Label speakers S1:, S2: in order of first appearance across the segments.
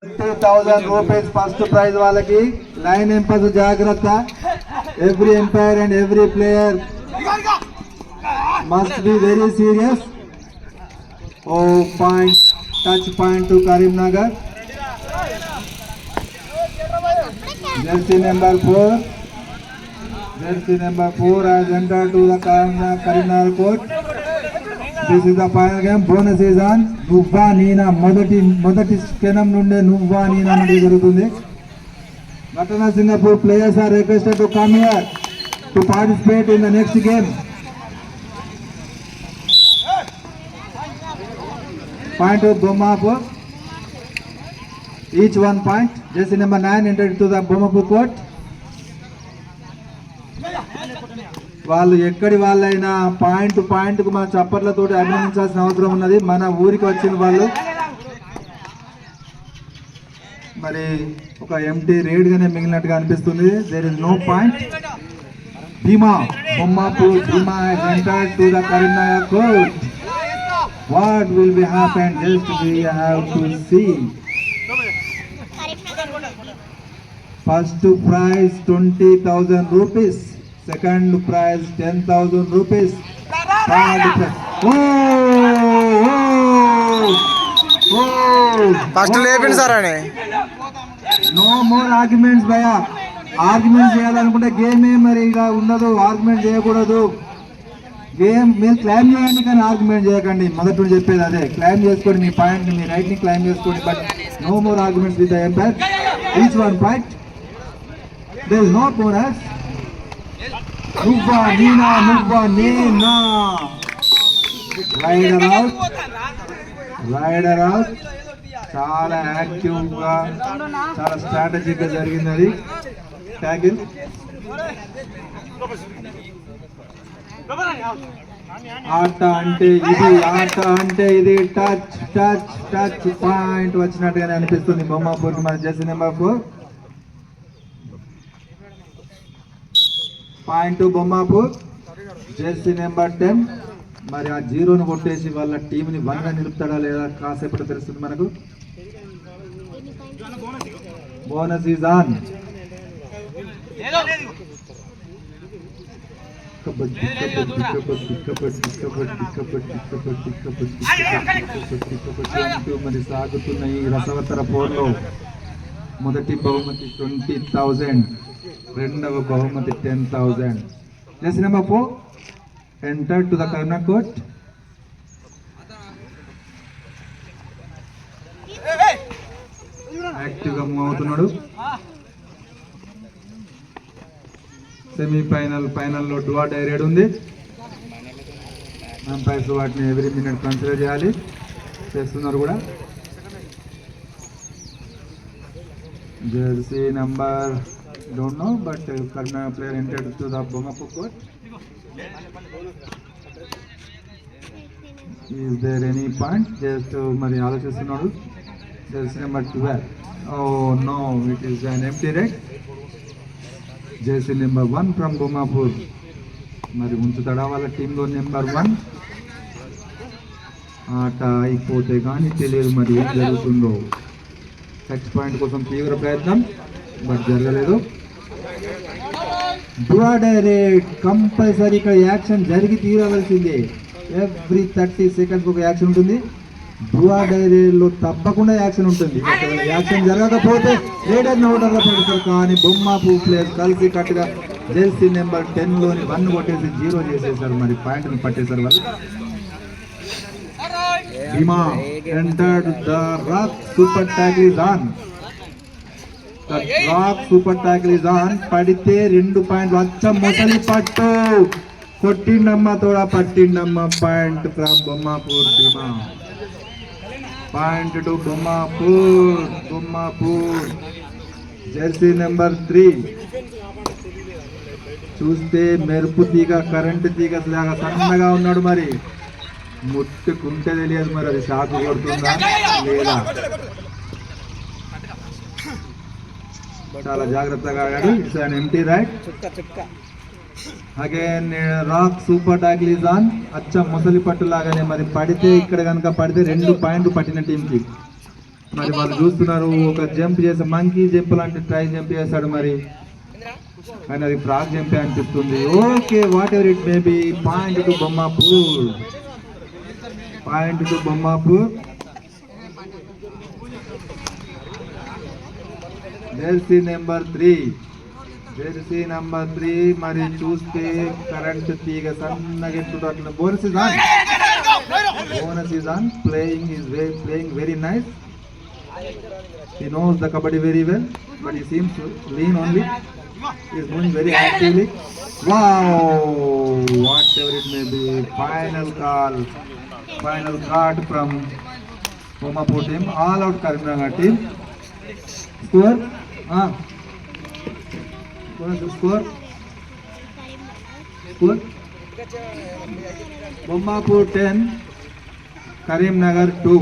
S1: 50,000 rupees first prize వాళ్ళకి line ఎంపస్ జాగ్రత్త every umpire and every player must be very serious. Oh, point, touch point to Karimnagar. Jersey number 4 has entered to the Karimnagar court. This is the final game. Bonus is on. Nuvva Neena మొదటి క్షణం నుండే Nuvva Neena అనేది జరుగుతుంది. Gatana Singapore players are requested to come here to participate in the next game. Point of Bomapur. Each 1 point. Jersey number 9 entered to the Bomapur court. వాళ్ళు ఎక్కడి వాళ్ళైనా point కు మన చప్పట్లతో అభినందించాల్సిన అవసరం ఉన్నది. మన ఊరికి వచ్చిన వాళ్ళు మరి ఒక ఎంటీ రేడ్ గానే మిగిలినట్టుగా అనిపిస్తుంది. There is no point. Bheema Bommapur Bheema has entered to the Karimnagar court. What will be happen? Just we have to see. First prize 20,000 rupees. Second prize 10,000 rupees. Third prize.
S2: First లేపిండి సార్ అని.
S1: No more arguments భయ్యా. Argument చేయాలనుకుంటే గేమే మరి ఇలా ఉండదు. Argument చేయకూడదు. Game మీరు క్లైమ్ చేయండి కానీ ఆర్గ్యుమెంట్ చేయకండి. మొదటి చెప్పేది అదే. క్లైమ్ చేసుకోండి మీ పాయింట్, మీ రైట్ ని క్లైమ్ చేసుకోండి. But no more arguments with the umpire. Each 1 point. There is no bonus. Nuvva Neena. Rider out. చాలా యాక్టివ్ గా చాలా స్ట్రాటజిక్ గా జరిగింది అది. ట్యాకిల్ ఆట అంటే ఇది టచ్ పాయింట్ వచ్చినట్టుగానే అనిపిస్తుంది బొమ్మాపూర్ మన jersey number 4. Point Bommapur. Jersey number 10 మరి ఆ జీరోను కొట్టేసి వాళ్ళ టీంని 1 గా నిలుపుతాడా లేదా కాసేపటి తెలుస్తుంది మనకు. Bonus is on. మరి సాగుతున్న ఈ రసవత్తర పోర్లో మొదటి బహుమతి 20,000, రెండవ బహుమతి 10,000. Jersey number 4 entered to the Karimnagar court. Active గా మూవ్ అవుతున్నాడు. ఫైనల్లో డువా డైరెడ్ ఉంది. అంపైర్స్ వాటిని ఎవ్రీ మినిట్ కన్సిడర్ చేయాలి, చేస్తున్నారు కూడా. Jersey number don't know, but Karimnagar player entered to the Bomapur court. Is there any point? Just మరి ఆలోచిస్తున్నాడు. Jersey number 12. Oh no, it is an empty red. Jersey number 1 from Bomapur. మరి ఉంచుతాడా వాళ్ళ టీంలో number 1. ఆట అయిపోతే కానీ తెలియదు మరి ఏం జరుగుతుందో. టచ్ పాయింట్ కోసం తీవ్ర ప్రయత్నం బట్ జరగలేదు. డ్రా డైరెక్ట్ కంపల్సరీ ఇక్కడ యాక్షన్ జరిగి తీరవలసిందే. ఎవ్రీ 30 seconds ఒక యాక్షన్ ఉంటుంది. డ్రా డైరెక్ట్లో తప్పకుండా యాక్షన్ ఉంటుంది. యాక్షన్ జరగకపోతే రేడర్ ఓటర్గా పడతారు. కానీ బొమ్మాపూర్ ప్లేయర్స్ కలిసి కట్టుగా జెర్సీ నెంబర్ 10లోని 1 కొట్టేసి 0 చేసేసారు. మరి పాయింట్ని పట్టేశారు వాళ్ళు. భీమా entered the rock super tackle is on. The rock super tackle is on. పడితే 2 పాయింట్లు. అచ్చం మొసలి పట్టు కొట్టిండమ్మ తోడా పట్టిండమ్మ. Point from Bommapur Bheema. Point to Bommapur. Jersey number 3 చూస్తే మెరుపు తీగ కరెంటు తీగ లాగా సన్నగా ఉన్నాడు. మరి ముట్టుకుంటే తెలియదు మరి అది షాక్ కొడుతుందా లేదా. చాలా జాగ్రత్తగా ఆడాడు. It's an empty right. Again rock super tackle is on. అచ్చం ముసలి పట్టు లాగానే మరి పడితే ఇక్కడ కనుక పడితే 2 పాయింట్లు పట్టిన టీంకి. మరి వాళ్ళు చూస్తున్నారు, ఒక జంప్ చేసే మంకీ జంప్ లాంటి ట్రై జంప్ చేస్తాడు మరి, కానీ అది ఫ్రాగ్ జంప్ అనిపిస్తుంది. Okay, whatever it may be, point to Bommapur, point to Bommapur. Jersey number 3, jersey number 3 మరి చూస్తే కరెంట్ తీగ సన్నగా అట్లా. Bonus is on, bonus is on, playing very nice. He knows the kabaddi very well, but he seems to lean only. He is moving very actively. Wow, whatever it may be, final card from Bomapur team, all out Karimnagar team. Score, what is the score? Bomapur 10, Karimnagar 2.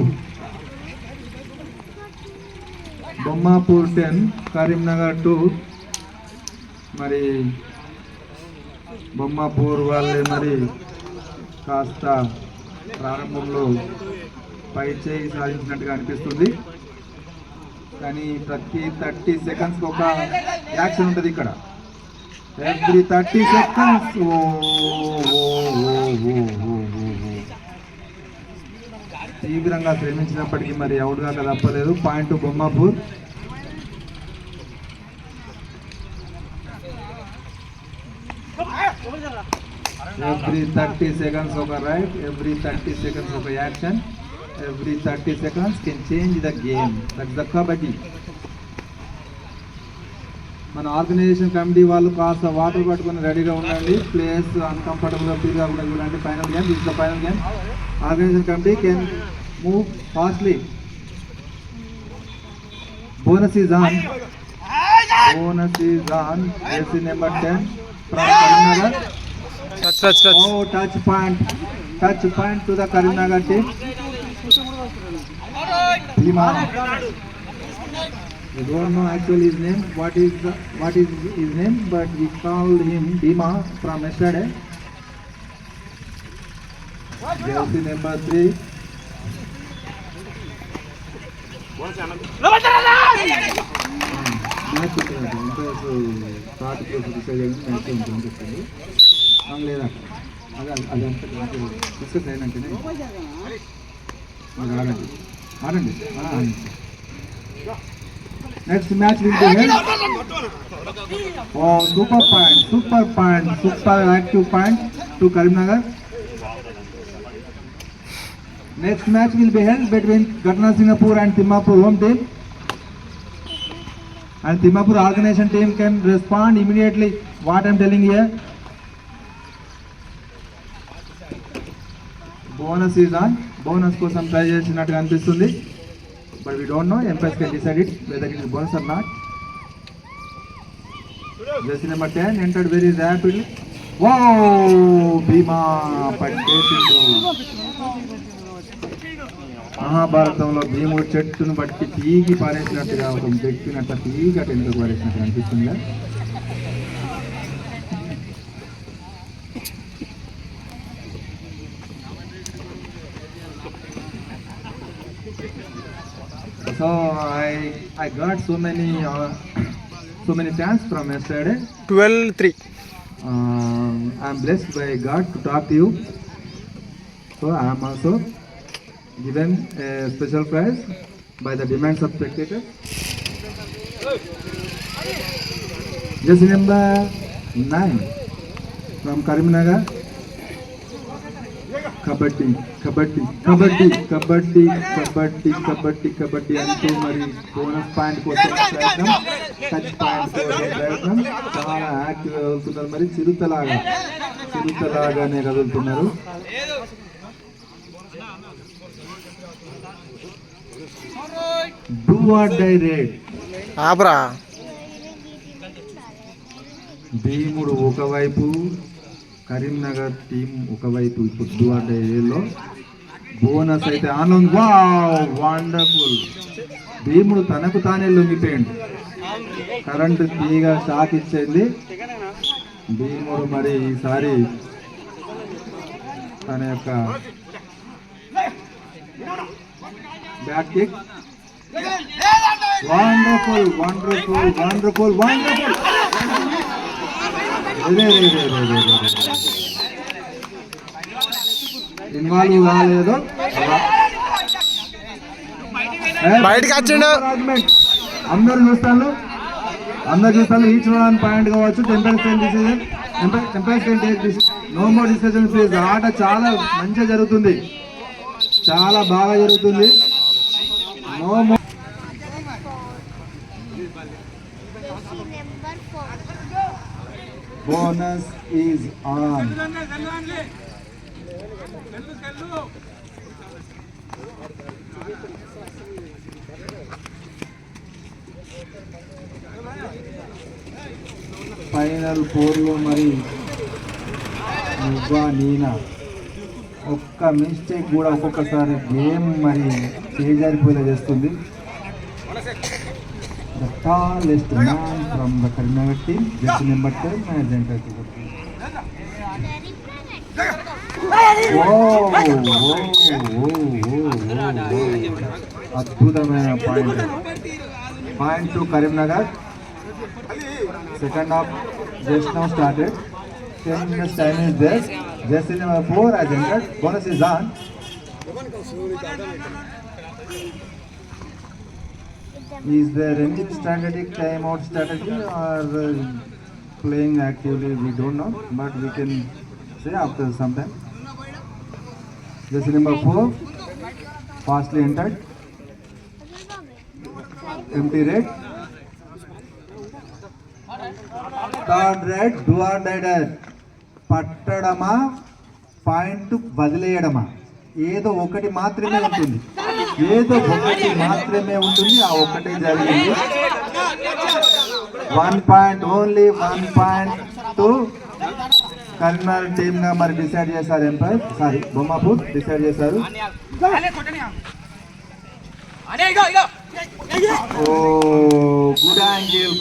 S1: Bommapur 10, Karimnagar 2. మరి బొమ్మాపూర్ వాళ్ళే మరి కాస్త ప్రారంభంలో పై చేయి సాధించినట్టుగా అనిపిస్తుంది, కానీ ప్రతి 30 seconds ఒక యాక్షన్ ఉంటుంది ఇక్కడ. ఎవ్రీ 30 సెకండ్స్ తీవ్రంగా శ్రమించినప్పటికీ మరి అవుట్గా తప్పలేదు. పాయింట్ బొమ్మాపూర్. ఎవ్రీ 30 సెకండ్స్ ఒక రైట్, ఎవ్రీ 30 సెకండ్స్ ఒక action, every 30 seconds can change the game. That's the kabaddi. మన ఆర్గనైజేషన్ కమిటీ వాళ్ళు కాస్త వాటర్ పట్టుకొని రెడీగా ఉండండి. ప్లేయర్స్ అన్కంఫర్టబుల్గా ఫీల్ కాకుండా చూడండి. Final game, this the final game. Organization committee can move fastly. Bonus is on. Bonus is on. Jersey number 10 from Karimnagar.
S2: Touch.
S1: Oh, touch point to the Karimnagar team. Bhima. We don't know actually his name. What is his name? But we called him Bhima from yesterday. Jersey number 3. లేదా అదంతా discuss అయినంటేనే ఆడండి. Next match will be held. Super active point to Karimnagar. Next match will be held between Ghana Singapore and Timapur home team. And Timapur organization team can respond immediately. What I am telling here. Bonus is on. Bonus kosam try chesinattu anipistundi. But we don't know. Empires can decide it whether it is bonus or not. Jersey number 10 entered very rapidly. Wow! Bhima pattesindu. మహాభారతంలో భీముడు చెట్టును బట్టి తీగి పారేసినట్టుగా ఒక వ్యక్తినట్టు తీగి అటు ఎందుకు పారేసినట్టు అనిపిస్తుంది. So I got so many fans from yesterday.
S2: 12-3.
S1: I am blessed by God to talk to you. So I am also given a special prize by the demands of spectators. Jersey number 9 from Karimnagar. Kabaddi అంటూ మరి bonus point కోసం ప్రయత్నం, touch point కోసం ప్రయత్నం. చాలా యాక్టివ్గా కదులుతున్నారు. మరి చిరుతలాగానే కదులుతున్నారు. Do or die raid. భీముడు ఒకవైపు, కరీంనగర్ టీం ఒకవైపు. ఇప్పుడు డూ ఆర్ డై రేడ్లో బోనస్ అయితే ఆనంద్. Wow, wonderful. భీముడు తనకు తానే లొంగిపోయాడు. కరెంటు తీగ షాక్ ఇచ్చింది. భీముడు మరి ఈసారి తన యొక్క back kick wonderful wonderful wonderful wonderful. Involve కాలేదు.
S2: బయటకు వచ్చిండు.
S1: అందరు చూస్తాను ఈచ్ వన్ పాయింట్ కావచ్చు. Temperature decision no more discussion please. ఆట చాలా మంచిగా జరుగుతుంది, చాలా బాగా జరుగుతుంది. No more. Bonus is on. Final 4లో మరి నువ్వా నీనా ఒక్క మిస్టేక్ కూడా ఒక్కొక్కసారి గేమ్ మరి చేజారిపోయేలా చేస్తుంది. The tallest man from the Karimnagar team, jersey number 10, Magenta. అద్భుతమైన point to Karimnagar. Second half just now started. 10 minutes time is there. Jersey number 4 has entered. Bonus is on. Is there any strategic timeout strategy or playing actively? We don't know, but we can say after some time. Jersey number 4 fastly entered. Empty red. Third red. Do or die red. పట్టడమా point వదిలేయడమా ఏదో ఒకటి మాత్రమే ఉంటుంది. ఆ ఒక్కటే జరిగింది. 1 point only 1 point to Karimnagar team గా మరి డిసైడ్ చేశారు. ఎంపైర్ సారీ బొమ్మాపూర్ డిసైడ్ చేశారు.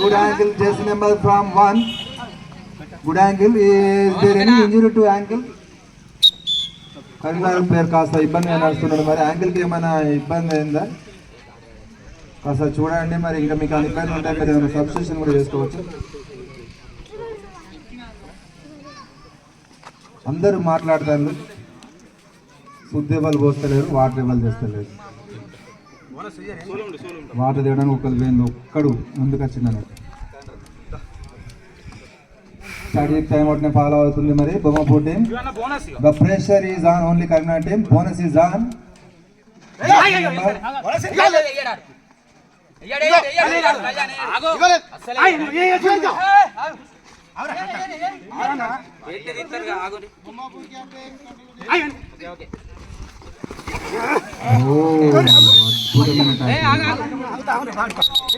S1: Good angle jersey number from 1. Good angle. Is there any injury to angle? Karimnagar player కాస్త ఇబ్బందిగా నడుస్తున్నాడు. మరి యాంగిల్కి ఏమైనా ఇబ్బంది అయిందా కాస్త చూడండి. మరి ఇంకా మీకు అని ఇబ్బంది ఉంటాయి, మీరు ఏమైనా సబ్స్టిట్యూషన్ కూడా చేసుకోవచ్చు. అందరూ మాట్లాడతారు, ఫుడ్ ఇవ్వాలి పోస్తలేరు, వాటర్ ఇవ్వాలి చేస్తలేరు. వాటర్ తేయడానికి ఒకరు వేయండి, ఒక్కడు ముందుకు వచ్చిందని. స్టడీ టైం అవుట్ ఫాలో అవుతుంది మరి Bommapur team. The pressure is on only Karimnagar team. Bonus is on.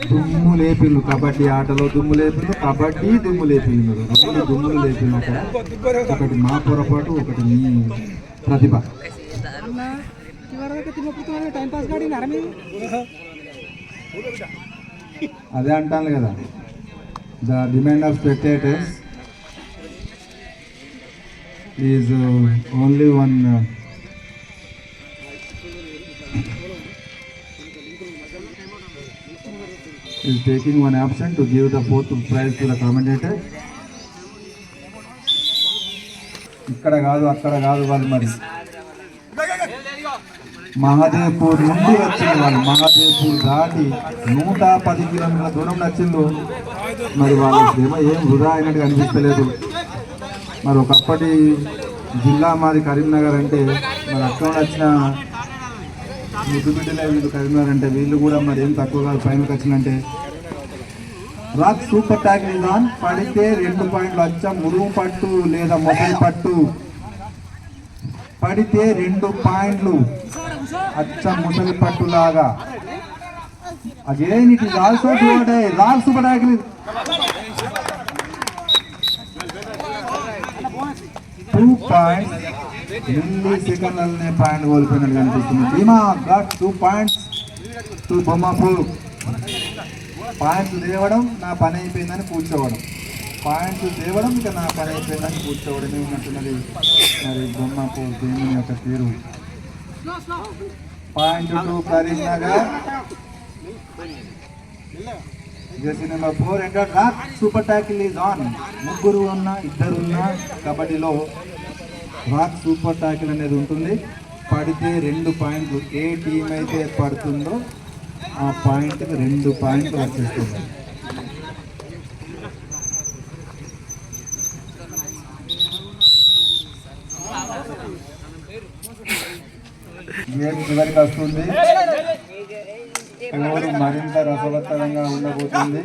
S1: దుమ్ము లేపిల్లు కబడ్డీ ఆటలో, దుమ్ము లేపిల్లు కబడ్డీ, దుమ్ము లేపిల్లు రెండు దుమ్ములు లేపిల్లు. అక్కడ ఒకటి మా పొరపాటు, ఒకటి మీ ప్రతిభ. అదే అంటాను కదా, the demand of spectators is only one. is taking one option to give the fourth prize to the commentator. ఇక్కడ కాదు అక్కడ కాదు వాళ్ళు మరి మహాదేవ్పూర్ నుండి వచ్చింది వాళ్ళు. మహాదేవ్పూర్ దాటి 110 కిలోమీటర్ల దూరం వచ్చిండు. మరి వాళ్ళ శ్రమ ఏం వృధా అయినట్టు అనిపిస్తలేదు. మరి ఒకప్పటి జిల్లా మాది కరీంనగర్ అంటే మరి అక్కడ వచ్చిన ముద్దు బిడ్డలే వీళ్ళు కరీంనగర్ అంటే, వీళ్ళు కూడా మరి ఏం తక్కువ కాదు ఫైనల్కి వచ్చిందంటే. Rock super tackle on. పడితే 2 పాయింట్లు అచ్చం మురుగు పట్టు లేదా మొసలి పట్టు. పడితే 2 పాయింట్లు అచ్చం ముసలి పట్టు లాగా. Again it is also rock super tackle. 2 points మిల్లీ సెకండ్లనే పాయింట్ కోల్పోయినట్టు కనిపిస్తుంది. ధీమా got 2 points to Bommapur. Points తేవడం నా పని అయిపోయిందని కూర్చోవడం, పాయింట్స్ తేవడం ఇక నా పని అయిపోయిందని కూర్చోవడమే ఉన్నట్టున్నది మరి బొమ్మాపూర్ టీం యొక్క తీరు. Point to Karimnagar. Jersey number 4 enter. Rock super tackle is on. ముగ్గురు ఉన్న ఇద్దరు ఉన్న కబడ్డీలో రాక్ సూపర్ టాకిల్ అనేది ఉంటుంది. పడితే 2 పాయింట్లు. ఏ టీం అయితే పడుతుందో ఆ పాయింట్కి 2 పాయింట్లు వచ్చేస్తుంది. గేమ్ చివరికి వస్తుంది. స్కోర్ మరింత రసవత్తరంగా ఉండబోతుంది.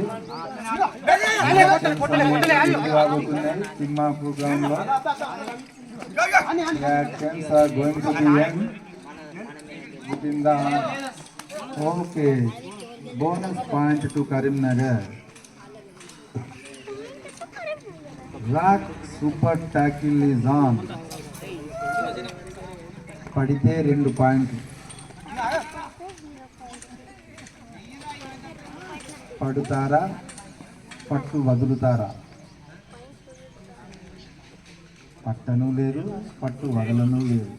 S1: తిమ్మాపూర్ గ్రౌండ్ లో actions are going to be end within the okay bonus point to Karimnagar. Rock super tackle is on. పడితే 2 పాయింట్లు. పడుతారా పట్టు వదులుతారా? పట్టను లేదు పట్టు వదలను లేదు.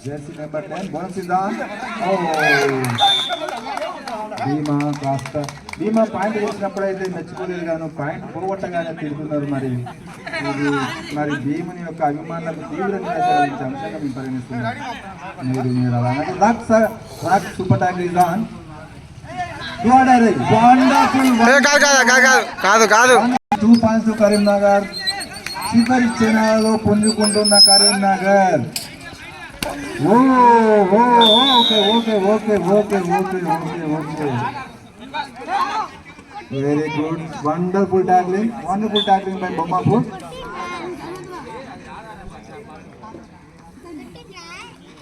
S1: Jersey number 10 bonus is on. Bhima point వేసినప్పుడు అయితే మెచ్చుకోలేదు గాను పాయింట్ పోగొట్టగానే తిరుగుతున్నారు. మరి భీముని యొక్క అభిమానులకు తీవ్రంగా అంశంగా మేము పరిగణిస్తున్నారు. మీరు అలాగే rock super tackle is on.
S2: కాదు
S1: 2 పాయింట్స్ టు కరీంనగర్. చివరి క్షణాలలో పుంజుకుంటున్న Karimnagar. Very good, wonderful tackling by Bommapur.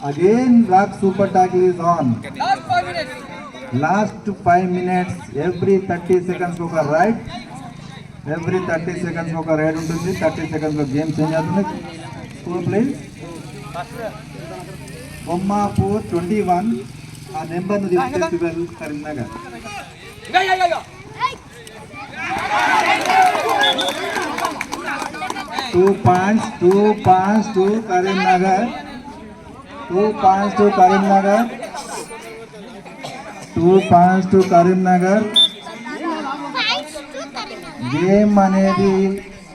S1: Again Rock super tackle is on. Last 5 minutes. Every 30 seconds ఒక రైట్, every 30 seconds ఒక రైడ్ ఉంటుంది. 30 seconds లో గేమ్ చేంజ్ అవుతుంది. Score please. బొమ్మాపూర్ 21. ఆ నెంబర్ను తీసుకెళ్ళి 12 Karimnagar. Two points to Karimnagar. 2 points to Karimnagar. 2 points to Karimnagar. Game అనేది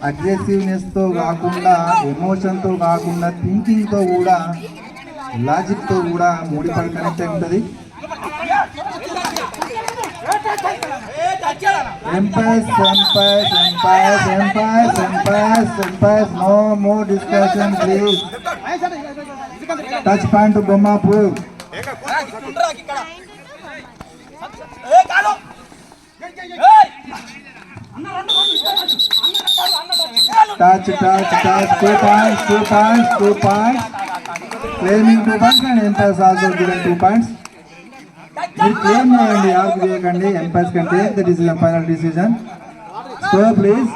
S1: aggressiveness తో కాకుండా, ఎమోషన్ తో కాకుండా, థింకింగ్ తో కూడా, లాజిక్ తో కూడా ముడిపడి కనెక్ట్ అయి ఉంటుంది. Empires, no more discussion please. Touch point to Bommapur. Touch. 2 points. Claiming 2 points and Empires also given 2 points. మీరు క్లెయిమ్ చేయండి, ఆర్గ్యూ చేయకండి. ఎంపైర్స్ కంటే the decision, final decision. So please.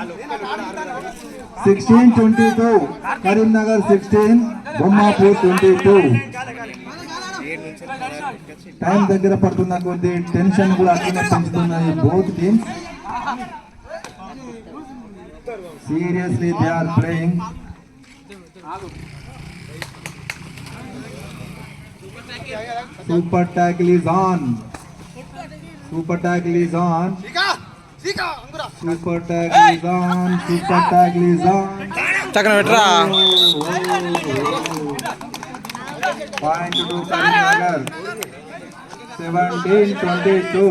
S1: 16-22 Karimnagar 16, Bommapur 22. Time దగ్గర పడుతున్న కొద్ది టెన్షన్ కూడా అట్లనే పెంచుతున్నాయి both teams. Seriously they are playing. Super tackle is on. Super tackle is on.
S2: చక్కన పెట్టరా.
S1: Point to Karimnagar. 17-22.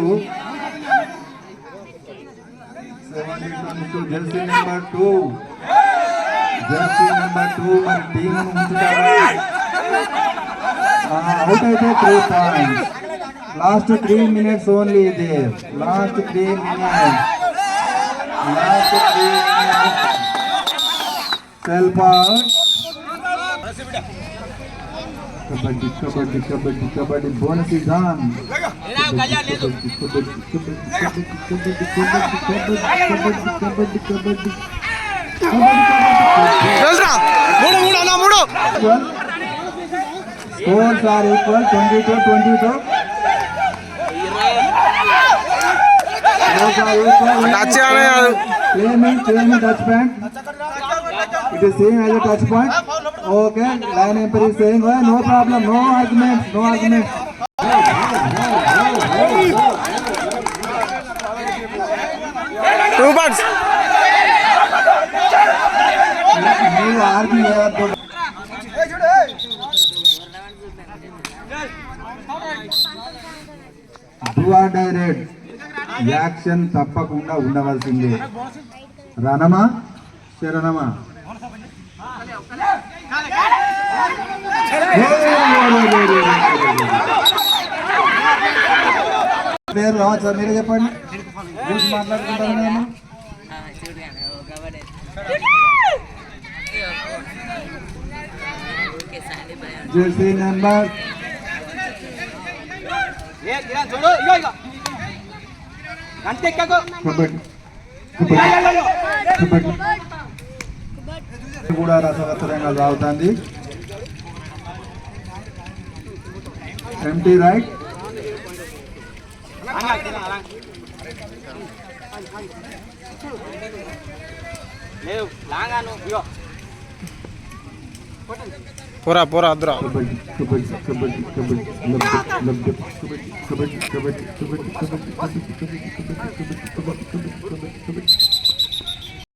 S1: Jersey number 2. మరి టీం ఉంచుతారా? Out అయితే 3 points. Last 3 minutes only there. Last 3 minutes. Self out. Kabaddi. Bonus is on. Scores are equal, 22-22. Claiming touch point. It is seen as a touch point. Okay, line umpire is saying, well, no problem, no arguments. Do or direct action తప్పకుండా ఉండవలసిందే. రణమా శరణమా? పేరు రావచ్చు sir, మీరే చెప్పండి. చూసి మాట్లాడుకుంటారు నేను. Jersey number కూడా రసవత్తరంగా సాగుతుంది. Empty right.
S2: పోరా పోరా అద్దురా.
S1: కబడ్డీ కబడ్డీ కబడ్డీ కబడ్డీ కబడ్డీ కబడ్డీ కబడ్డీ కబడ్డీ కబడ్డీ కబడ్డీ కబడ్డీ కబడ్డీ కబడ్డీ కబడ్డీ కబడ్డీ కబడ్డీ